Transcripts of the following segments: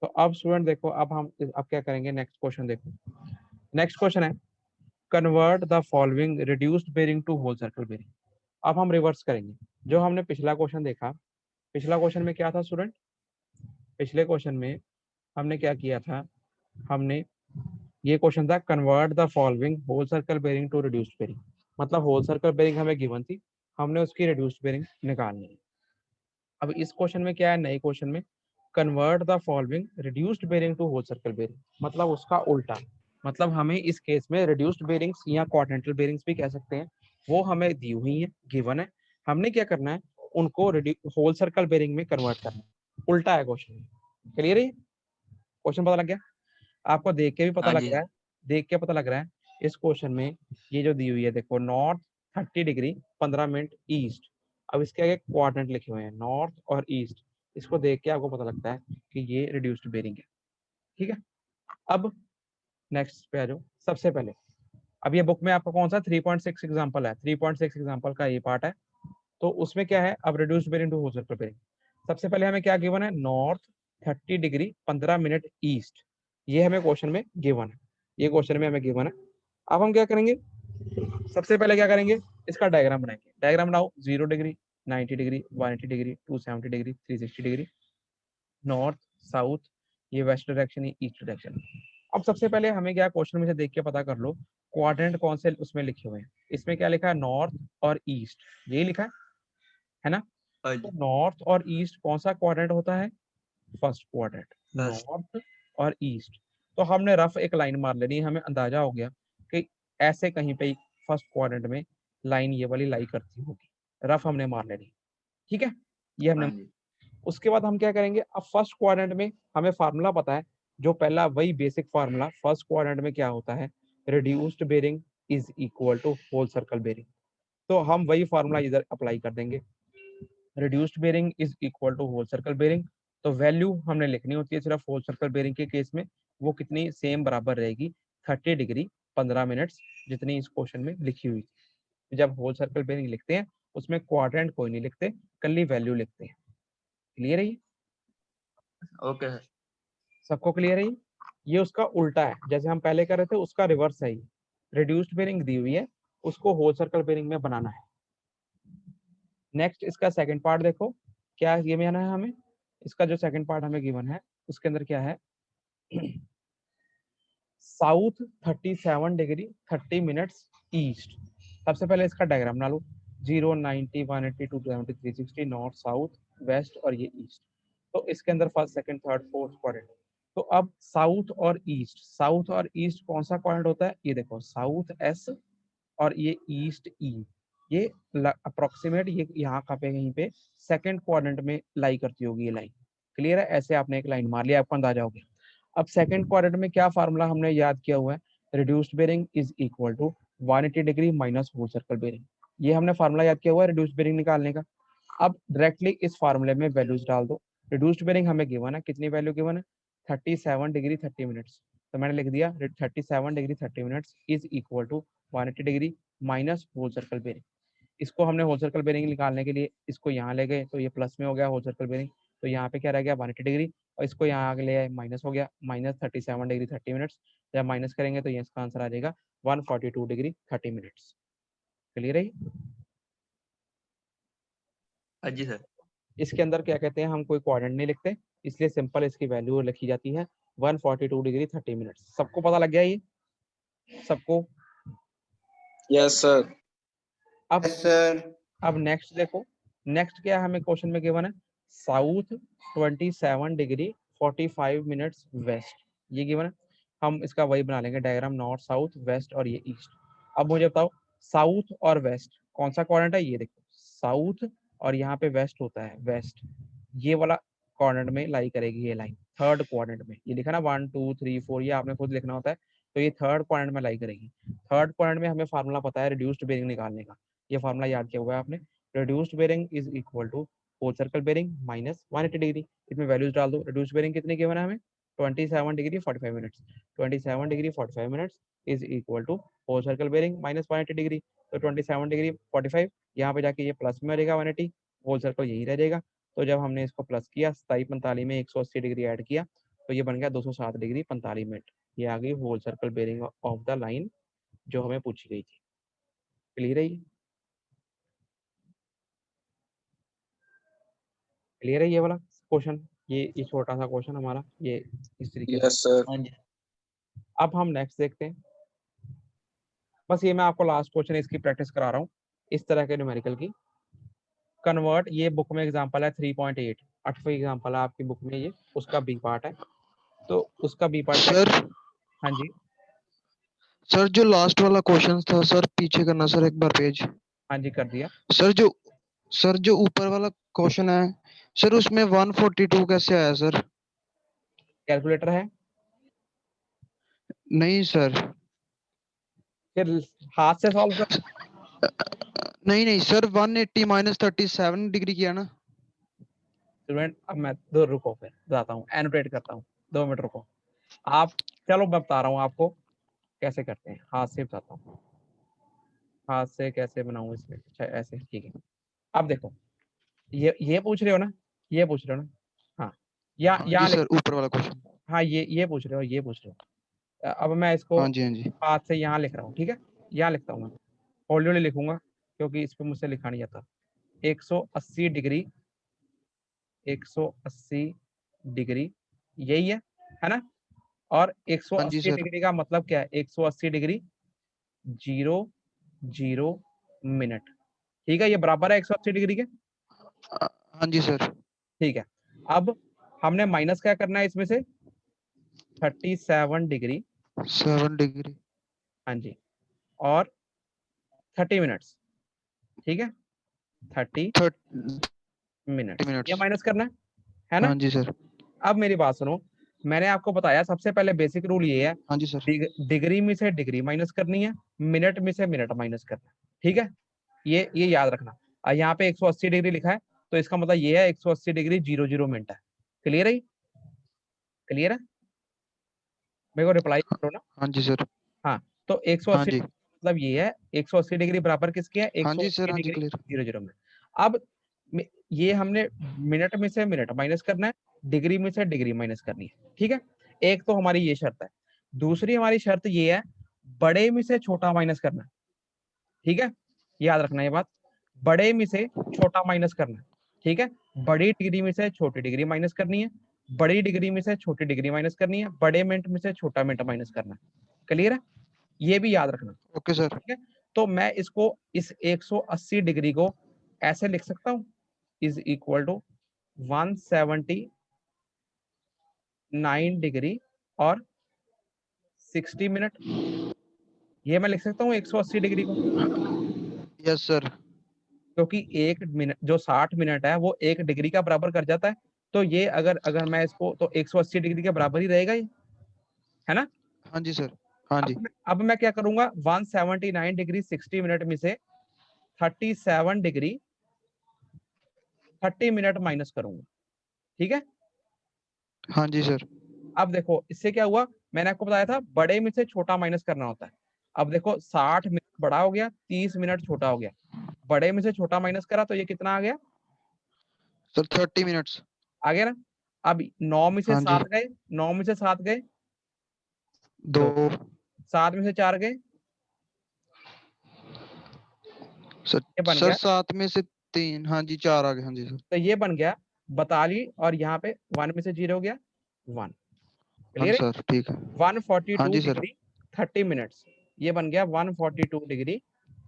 तो अब स्टूडेंट देखो, अब क्या करेंगे, नेक्स्ट क्वेश्चन देखो। नेक्स्ट क्वेश्चन है convert the following reduced bearing to whole circle bearing. अब हम रिवर्स करेंगे जो हमने पिछला क्वेश्चन देखा। पिछला क्वेश्चन में क्या था स्टूडेंट? पिछले क्वेश्चन में हमने क्या किया था, हमने ये क्वेश्चन था convert the following whole circle bearing to reduced bearing. मतलब होल सर्कल बेरिंग हमें गिवन थी, हमने उसकी रिड्यूस्ड बेरिंग निकालनी है। अब इस क्वेश्चन में क्या है, नए क्वेश्चन में convert the following reduced bearing to whole circle bearing, मतलब उसका उल्टा। मतलब हमें इस केस में रिड्यूस्ड बेरिंग्स या क्वाड्रेंटल बेरिंग्स भी कह सकते हैं, वो हमें दी हुई है, गिवन है। हमने क्या करना है, उनको होल सर्कल बेरिंग में कन्वर्ट करना है। उल्टा है क्वेश्चन। क्लियर है? क्वेश्चन पता लग गया आपको? देख के भी पता हाँ लग जी रहा है, सर। देख के पता लग रहा है इस क्वेश्चन में ये जो दी हुई है, देखो नॉर्थ 30 डिग्री 15 मिनट ईस्ट। अब इसके आगे क्वाड्रेंट लिखे हुए हैं नॉर्थ और ईस्ट, इसको देख के आपको पता लगता है कि ये रिड्यूस्ड बेरिंग है। ठीक है, अब नेक्स्ट पे आ जाओ। सबसे पहले अब ये बुक में आपका कौन सा 3.6 एग्जांपल है, 3.6 एग्जांपल का ये पार्ट है। तो उसमें क्या है, अब reduced bearing to whole circle bearing. सबसे पहले हमें क्या गिवन है, नॉर्थ 30 डिग्री 15 मिनट ईस्ट। ये हमें क्वेश्चन में गिवन है, ये क्वेश्चन में हमें गिवन है। अब हम क्या करेंगे, सबसे पहले क्या करेंगे, इसका डायग्राम बनाएंगे। डायग्राम बनाओ, 0 degree 90 degree 180 degree 270 degree 360 degree, north south, ये वेस्ट डायरेक्शन, ये ईस्ट डायरेक्शन। अब सबसे पहले हमें क्या क्वेश्चन में से देख के पता कर लो क्वाड्रेंट कौन से उसमें लिखे हुए हैं। इसमें क्या लिखा है, नॉर्थ और ईस्ट, यही लिखा है ना? हाँ तो जी। नॉर्थ और ईस्ट कौन सा क्वाड्रेंट होता है, फर्स्ट क्वाड्रेंट, फर्स्ट। नॉर्थ और ईस्ट। तो हमने रफ एक लाइन मार लेनी है, हमें अंदाजा हो गया कि ऐसे कहीं पे फर्स्ट क्वाड्रेंट में लाइन ये वाली लाई करती होगी, रफ हमने मार लेनी। ठीक है, ये हाँ हमने। जी। उसके बाद हम क्या करेंगे, अब फर्स्ट क्वाड्रेंट में हमें फार्मूला पता है, जो पहला वही बेसिक फार्मूला, फर्स्ट क्वाड्रेंट में क्या होता है, reduced bearing is equal to whole circle bearing. तो हम वही फार्मूला इधर अप्लाई कर देंगे, reduced bearing is equal to whole circle bearing. तो वैल्यू हमने लिखनी होती है सिर्फ होल सर्कल बेरिंग के केस में, वो कितनी सेम बराबर रहेगी, 30 डिग्री 15 मिनट्स, जितनी इस क्वेश्चन में लिखी हुई थी। जब होल सर्कल बेरिंग लिखते हैं उसमें क्वाड्रेंट कोई नहीं लिखते, कल्ली वैल्यू लिखते हैं। क्लियर है? Okay sir. सबको क्लियर है? ये उसका उल्टा है, जैसे हम पहले कर रहे थे उसका रिवर्स है। रिड्यूस्ड बेरिंग दी हुई है, उसको होल सर्कल बेरिंग में बनाना है। नेक्स्ट इसका सेकंड पार्ट देखो, क्या ये में आना है हमें। इसका जो सेकंड पार्ट हमें गिवन है उसके अंदर क्या है, साउथ 37 डिग्री 30 मिनट्स ईस्ट। सबसे पहले इसका डायग्राम बना लो, 0 90 180 270 360, नॉर्थ साउथ वेस्ट और ये ईस्ट। तो इसके अंदर first second third fourth quadrant. तो अब साउथ और ईस्ट, साउथ और ईस्ट कौन सा क्वाड्रेंट होता है, ये देखो साउथ एस और ये ईस्ट ई। ये अप्रोक्सीमेट ये यहाँ का पे कहीं पे सेकंड क्वाड्रेंट में लाई करती होगी ये लाइन। क्लियर है? ऐसे आपने एक लाइन मार लिया, आपको अंदाजा हो गया। अब सेकंड क्वाड्रेंट में क्या फार्मूला हमने याद किया हुआ है, reduced bearing is equal to 180 degree minus whole circle bearing. ये हमने फार्मूला याद किया हुआ है रिड्यूस्ड बेरिंग निकालने का। अब डायरेक्टली इस फार्मूले में वैल्यूज डाल दो। रिड्यूस्ड बेरिंग हमें गिवन है, कितनी वैल्यू गिवन है, 37 डिग्री 30 मिनट्स। तो मैंने लिख दिया 37 degree 30 minutes is equal to 180 degree minus whole circle bearing. इसको हमने होल सर्कल बेरिंग निकालने के लिए इसको यहाँ ले गए, तो ये प्लस में हो गया होल सर्कल बेरिंग। तो यहाँ पे क्या रह गया 180 डिग्री, और इसको यहाँ आगे ले आए, माइनस हो गया, माइनस 37 डिग्री 30 मिनट्स। जब माइनस करेंगे तो ये इसका आंसर आ जाएगा 142 डिग्री 30 मिनट्स। क्लियर है? हाँ जी सर। इसके अंदर क्या कहते हैं, हम कोई क्वाड्रेंट नहीं लिखते, इसलिए सिंपल इसकी वैल्यू लिखी जाती है 142 डिग्री 30 मिनट्स। सबको पता लग गया ये? सबको? Yes sir. अब यस सर। अब नेक्स्ट देखो, नेक्स्ट क्या हमें क्वेश्चन में गिवन है, साउथ 27 डिग्री 45 मिनट्स वेस्ट, ये गिवन है। हम इसका वही बना लेंगे डायग्राम, नॉर्थ साउथ वेस्ट और ये ईस्ट। अब मुझे बताओ साउथ और वेस्ट कौन सा क्वाड्रेंट है, ये देखो साउथ और यहाँ पे वेस्ट होता है, वेस्ट ये वाला क्वाड्रेंट में लाई करेगी ये लाइन, थर्ड क्वाड्रेंट में। ये लिखा ना 1 2 3 4, ये आपने खुद लिखना होता है। तो ये थर्ड क्वाड्रेंट में लाई करेगी। थर्ड क्वाड्रेंट में हमें फार्मूला पता है रिड्यूस्ड बेरिंग निकालने का, ये फार्मूला याद किया हुआ है आपने, reduced bearing is equal to whole circle bearing minus 180 degree. इसमें वैल्यूज डाल दो, रिड्यूस्ड बेरिंग कितने गिवन है हमें, 27 degree 45 minutes. 27 degree 45 minutes is equal to whole circle bearing minus 180 degree. तो 27 डिग्री 45, यहाँ पे जाके ये प्लस में रहेगा 180, होल सर्कल यही रह जाएगा। तो जब हमने इसको प्लस किया 27 45 में 180 डिग्री ऐड किया, तो ये बन गया 207 डिग्री 45 मिनट। ये आ गई whole circle bearing of the line जो हमें पूछी गई थी। क्लियर है ये? क्लियर है ये वाला क्वेश्चन? ये छोटा सा क्वेश्चन हमारा ये इस तरीके से। Yes, sir. हाँ जी अब हम नेक्स्ट देखते हैं। बस ये मैं आपको लास्ट क्वेश्चन इसकी प्रैक्टिस करा रहा हूँ इस तरह के न्यूमेरिकल की। कन्वर्ट, ये बुक में एग्जांपल है 3.8, 8वां एग्जांपल है आपकी बुक में, ये उसका बी पार्ट है। तो उसका बी पार्ट सर हाँ जी सर जो लास्ट वाला क्वेश्चन था सर, पीछे करना सर एक बार पेज। हाँ जी कर दिया। सर जो ऊपर वाला क्वेश्चन है सर, उसमें 142 कैसे आया सर? कैलकुलेटर है? नहीं सर, फिर हाथ से सॉल्व कर। नहीं सर, 180 माइनस 37 डिग्री किया ना? स्टूडेंट अब मैं दो रुको, फिर बताता हूँ, एनोटेट करता हूँ, 2 मिनट रुको आप। चलो मैं बता रहा हूँ आपको कैसे करते हैं, हाथ से बताता हूँ। हाथ से कैसे बनाऊं इसमें? अच्छा ऐसे, ठीक है। अब देखो, ये पूछ रहे हो ना, ये पूछ रहे हो ना? हाँ, या हाँ यहाँ जी लिख। सर, ऊपर वाला क्वेश्चन। हाँ ये पूछ रहे हो, ये पूछ रहे हो। अब मैं इसको हाँ जी हाँ जी। हाथ से यहाँ लिख रहा हूँ, ठीक है? यहाँ लिखता हूँ मैं, हौली हौली लिखूंगा क्योंकि इस पे मुझसे लिखा नहीं आता। 180 डिग्री, 180 डिग्री, यही है ना? और हाँ जी 180 सर। डिग्री का मतलब क्या है? 180 डिग्री 00 मिनट, ठीक है? ये बराबर है 180 डिग्री के, हाँ जी सर। ठीक है। अब हमने माइनस क्या करना है इसमें से? 37 डिग्री, 7 डिग्री। हाँ जी, और 30 मिनट्स, ठीक है? 30 30 मिनट्स ये मिनट्स। माइनस करना है ना? हाँ जी सर। अब मेरी बात सुनो, मैंने आपको बताया सबसे पहले बेसिक रूल ये है, हाँ जी सर। डिग्री में से डिग्री माइनस करनी है, मिनट में से मिनट माइनस करना है, ठीक है? ये याद रखना। यहाँ पे 180 डिग्री लिखा है तो इसका मतलब ये है 180 डिग्री 00 मिनट है। क्लियर है? क्लियर है? मेरे को रिप्लाई करो ना। हाँ जी सर। हाँ, तो हाँ 180 जी। मतलब ये है 180 डिग्री बराबर किसके है? हाँ जी सर। 180 हाँ जी, डिग्री क्लियर। 00 मिनट। अब ये हमने मिनट में से मिनट माइनस करना है, डिग्री में से डिग्री माइनस करनी है, ठीक है? एक तो हमारी ये शर्त है। दूसरी हमारी शर्त ये है, बड़े में से छोटा माइनस करना है, ठीक है? याद रखना ये बात, बड़े में से छोटा माइनस करना है, ठीक है? बड़ी डिग्री में से छोटी डिग्री माइनस करनी है, बड़ी डिग्री में से छोटी डिग्री माइनस करनी है, बड़े मिनट में से छोटा मिनट माइनस करना है। क्लियर है? ये भी याद रखना, ओके सर। ठीक है? तो मैं इसको इस 180 डिग्री को ऐसे लिख सकता हूँ, इज इक्वल टू 179 डिग्री और 60 मिनट। ये मैं लिख सकता हूँ 180 डिग्री को, यस सर। क्योंकि एक मिनट जो 60 मिनट है वो एक डिग्री का बराबर कर जाता है। तो ये अगर अगर मैं इसको, तो 180 डिग्री के बराबर ही रहेगा ये, है ना? हाँ जी सर। हाँ जी। अब मैं क्या करूंगा, 179 डिग्री 60 मिनट में से 37 डिग्री 30 मिनट माइनस करूंगा, ठीक है? हाँ जी सर। अब देखो इससे क्या हुआ, मैंने आपको बताया था बड़े में से छोटा माइनस करना होता है। अब देखो 60 मिनट बड़ा हो गया, 30 मिनट छोटा हो गया, बड़े में से छोटा माइनस करा तो ये कितना आ गया? Sir 30 minutes. आ गया ना? अब 9 में से हाँ जी। 7 गए, 9 में से 7 गए 2। 2, 7 में से 4 गए, सर ये बन सर गया। 7 में से 3। हाँ जी, 4 आ गए। हाँ जी सर। तो ये बन गया 42 और यहाँ पे 1 में से 0 हो गया 1। हाँ क्लियर है? सर, ठीक है। हाँ 142 जी सर। डिग्री 30 मिनट्स, ये बन गया 142 डिग्री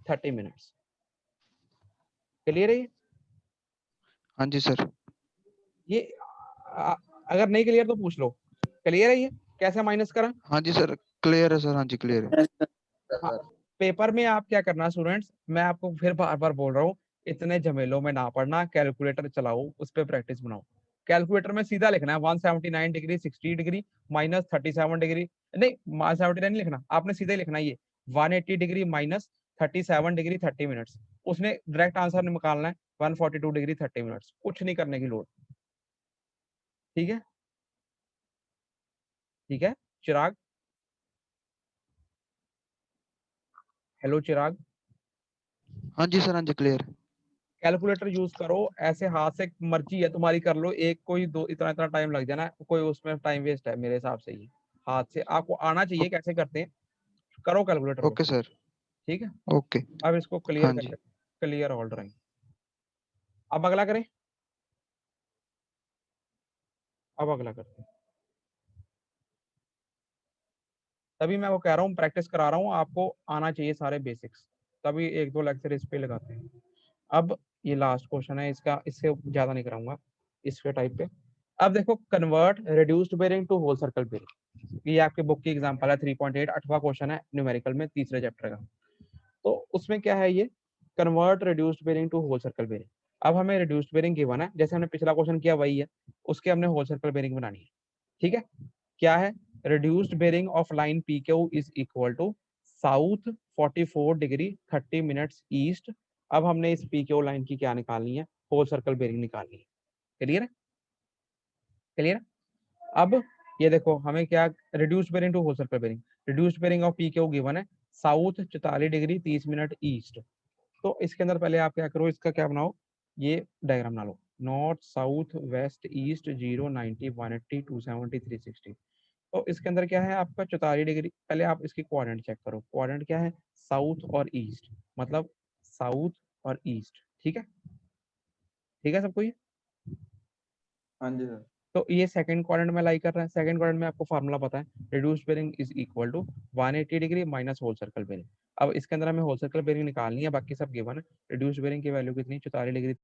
30 मिनट्स। क्लियर है? हाँ जी सर। ये अगर नहीं क्लियर तो पूछ लो। क्लियर है ये कैसे माइनस करा? हाँ जी सर, क्लियर है सर। हाँ जी, क्लियर है। हाँ, पेपर में आप क्या करना स्टूडेंट्स, मैं आपको फिर बार बार बोल रहा हूँ, इतने झमेलों में ना पड़ना, कैलकुलेटर चलाओ, उस पर प्रैक्टिस बनाओ। कैलकुलेटर में सीधा लिखना है 179 डिग्री 60 डिग्री माइनस 37 डिग्री, नहीं 179 नहीं लिखना, आपने सीधा ही लिखना ये 180 डिग्री माइनस 37 डिग्री 30 मिनट्स। उसने डायरेक्ट आंसर निकालना है 142 डिग्री 30 मिनट्स, कुछ नहीं करने की लोड़। ठीक है? ठीक है चिराग? हेलो चिराग? हाँ जी सर। हाँ जी, क्लियर है। कैलकुलेटर यूज करो, ऐसे हाथ से मर्जी है तुम्हारी कर लो, एक कोई दो इतना इतना टाइम लग जाना, कोई उसमें टाइम वेस्ट है मेरे हिसाब से। ये हाथ से आपको आना चाहिए कैसे करते हैं, करो कैलकुलेटर पे, ओके सर, ठीक है। ओके। अब इसको क्लियर हाँ कर जी। लेते, क्लियर ऑल ड्राइंग। अब अगला करें, अब अगला करते हैं। तभी मैं वो कह रहा हूँ, प्रैक्टिस करा रहा हूँ, आपको आना चाहिए सारे बेसिक्स, तभी एक दो लेक्चर इस पे लगाते हैं। अब ये लास्ट क्वेश्चन है इसका, इससे ज्यादा नहीं कराऊंगा इसके टाइप पे। अब देखो, convert reduced bearing to whole circle bearing, ये आपके बुक की एग्जांपल है 3.8, 8वां क्वेश्चन है न्यूमेरिकल में, तीसरे चैप्टर का। तो उसमें क्या है, ये convert reduced bearing to whole circle bearing. अब हमें रिड्यूस्ड बेरिंग गिवन है, जैसे हमने पिछला क्वेश्चन किया वही है, उसके हमने होल सर्कल बेरिंग बनानी है, ठीक है। क्या है, reduced bearing of line P Q is equal to south 44 degree 30 minutes east. अब हमने इस पी क्यू लाइन की क्या निकालनी है, होल सर्कल बेरिंग निकालनी है। क्लियर है, क्लियर। अब ये देखो हमें क्या, reduced bearing to whole circle bearing, reduced bearing of P Q given है साउथ 44 डिग्री 30 मिनट ईस्ट। तो इसके अंदर पहले आप क्या करो, इसका क्या बनाओ, ये डायग्राम बना लो, नॉर्थ साउथ वेस्ट ईस्ट 0 90 180 270 360। तो इसके अंदर क्या है आपका 44 डिग्री, पहले आप इसकी क्वाड्रेंट चेक करो, क्वाड्रेंट क्या है, साउथ और ईस्ट, मतलब साउथ और ईस्ट, ठीक है, ठीक है सबको ये। हाँ जी सर। तो ये सेकंड क्वाड्रेंट में लाई कर रहा है, सेकंड क्वाड्रेंट में आपको फार्मूला पता है, reduced bearing is equal to 180 degree minus whole circle bearing. अब इसके अंदर हमें होल सर्कल बेरिंग निकालनी है, बाकी सब गिवन है। रिड्यूस्ड बेरिंग की वैल्यू कितनी, 44 डिग्री